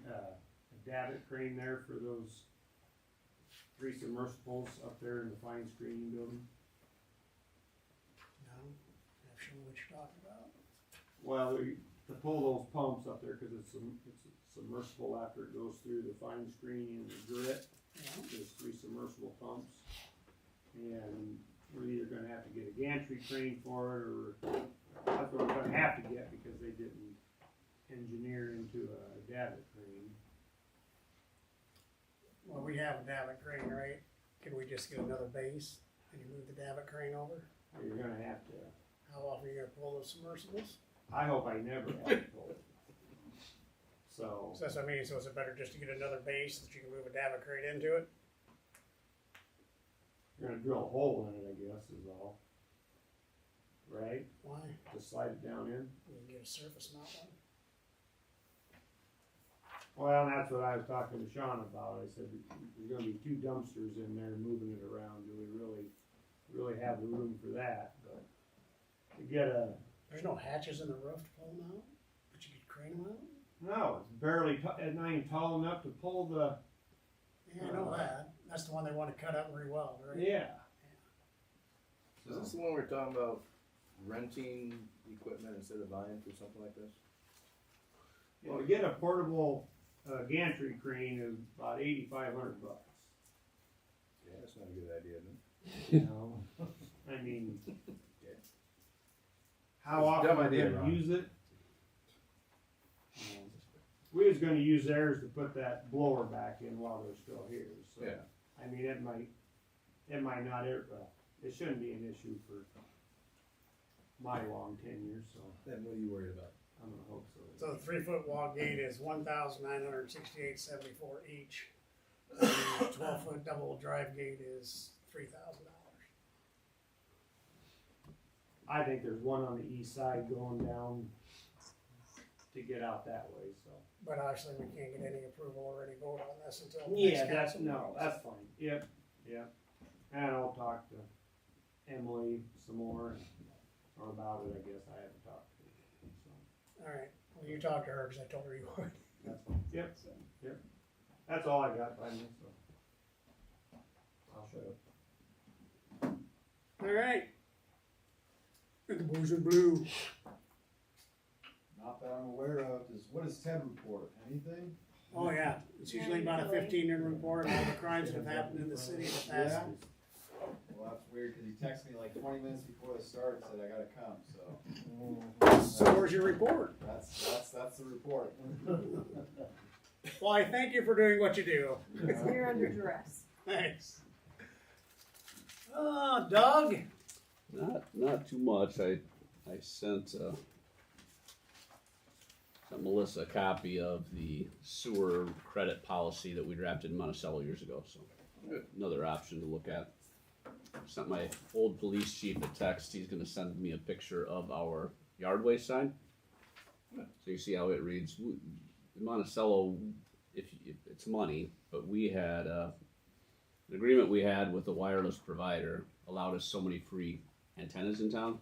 davit crane there for those 3 submersibles up there in the fine screening building? No, I'm sure what you're talking about. Well, to pull those pumps up there, cause it's submersible after it goes through the fine screening and the grit. Yeah. There's 3 submersible pumps, and we're either gonna have to get a gantry crane for it, or that's what we're gonna have to get, because they didn't engineer into a davit crane. Well, we have a davit crane, right? Can we just get another base and you move the davit crane over? Or you're gonna have to, How often are you gonna pull those submersibles? I hope I never have to pull it. So, So that's what I mean, so is it better just to get another base that you can move a davit crane into it? you're gonna drill a hole in it, I guess, is all. Right? Why? Just slide it down in. You can get a surface mount one. Well, that's what I was talking to Sean about. I said, there's gonna be 2 dumpsters in there moving it around. Do we really have the room for that? But to get There's no hatches in the roof to pull them out, but you could crane them out? no, it's barely, it's not even tall enough to pull the, Yeah, I know that. That's the one they wanna cut up and re-weld, right? yeah. Is this the one we're talking about renting equipment instead of buying for something like this? Well, to get a portable gantry crane is about $8,500. Yeah, that's not a good idea, then. You know, I mean, how Dumb often are we idea, gonna Ron. use it? We was gonna use theirs to put that blower back in while they're still here, so. Yeah. I mean, it might not, it shouldn't be an issue for my long tenure, so Then what are you worried about? I'm gonna hope so. So the 3-foot walk gate is $1,968.74 each. The 12-foot double drive gate is $3,000. I think there's one on the east side going down to get out that way, so. But obviously we can't get any approval or any vote on this until the Yeah, next that's, council no, meeting. that's fine, yep, yep. And I'll talk to Emily some more, or about it, I guess, I haven't talked to her, so. All right, well, you talk to her, cause I told her you would. That's fine, yep, yep. That's all I got by me, so. I'll shut up. All right. And the boys in blue. Not that I'm aware of, what is Ted report, anything? Oh, yeah, it's usually about a 15-year report on all the crimes that have happened in the city in the past. Yeah. Well, that's weird, cause he texted me like 20 minutes before the start, said I gotta come, so. So where's your report? That's the report. Well, I thank you for doing what you do. You're under duress. Thanks. Doug? Not too much. I sent Melissa a copy of the sewer credit policy that we drafted in Monticello years ago. So another option to look at. Sent my old police chief a text. He's going to send me a picture of our yard waste sign. So you see how it reads. In Monticello, if it's money, but we had an agreement we had with a wireless provider allowed us so many free antennas in town.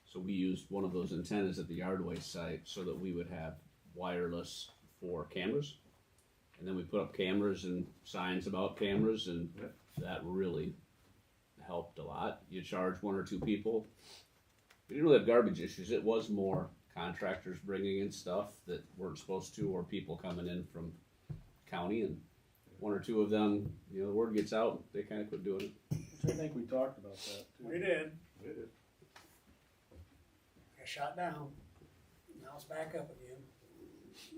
So we used one of those antennas at the yard waste site so that we would have wireless for cameras. And then we put up cameras and signs about cameras, and that really helped a lot. You charge 1 or 2 people. We didn't really have garbage issues. It was more contractors bringing in stuff that weren't supposed to, or people coming in from county, and 1 or 2 of them, the word gets out, they kind of quit doing it. I think we talked about that too. We did. We did. Got shot down. Now it's back up again.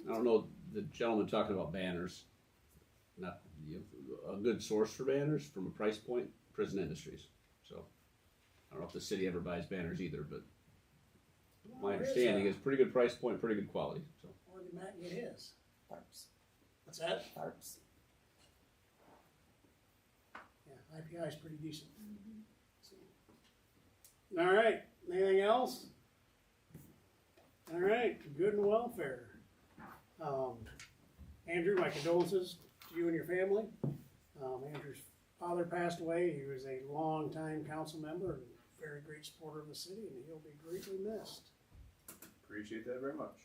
I don't know, the gentleman talking about banners, not a good source for banners from a price point, Prison Industries. So I don't know if the city ever buys banners either, but my understanding is pretty good price point, pretty good quality. So Where did Matt get his? Tharps. What's that? Tharps. Yeah, IPI is pretty decent. All right, anything else? All right, good and welfare. Andrew, my condolences to you and your family. Andrew's father passed away. He was a long-time council member and very great supporter of the city, and he'll be greatly missed. Appreciate that very much.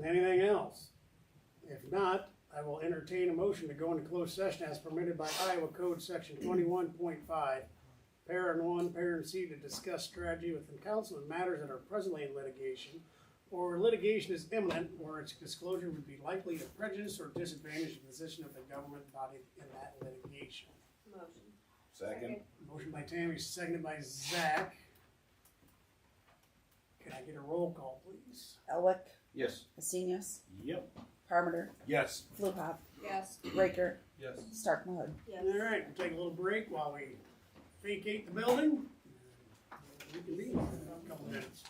Anything else? If not, I will entertain a motion to go into closed session as permitted by Iowa Code Section 21.5, Parent 1, Parent C, to discuss strategy within council and matters that are presently in litigation, or litigation is imminent, where its disclosure would be likely to prejudice or disadvantage the position of the government body in that litigation. Motion. Second. Motion by Tammy, seconded by Zach. Can I get a roll call, please? Elwick, Yes. Hasenius, Yep. Parmenter, Yes. Fluhop, Yes. Raker, Yes. Starkmud. Yes. All right, we'll take a little break while we vacate the building. We can be here in a couple minutes.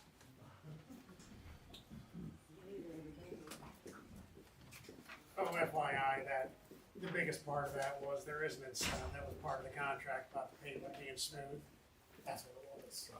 Oh, FYI, that, the biggest part of that was there is an incentive, that was part of the contract about the payment being smooth. That's what it was.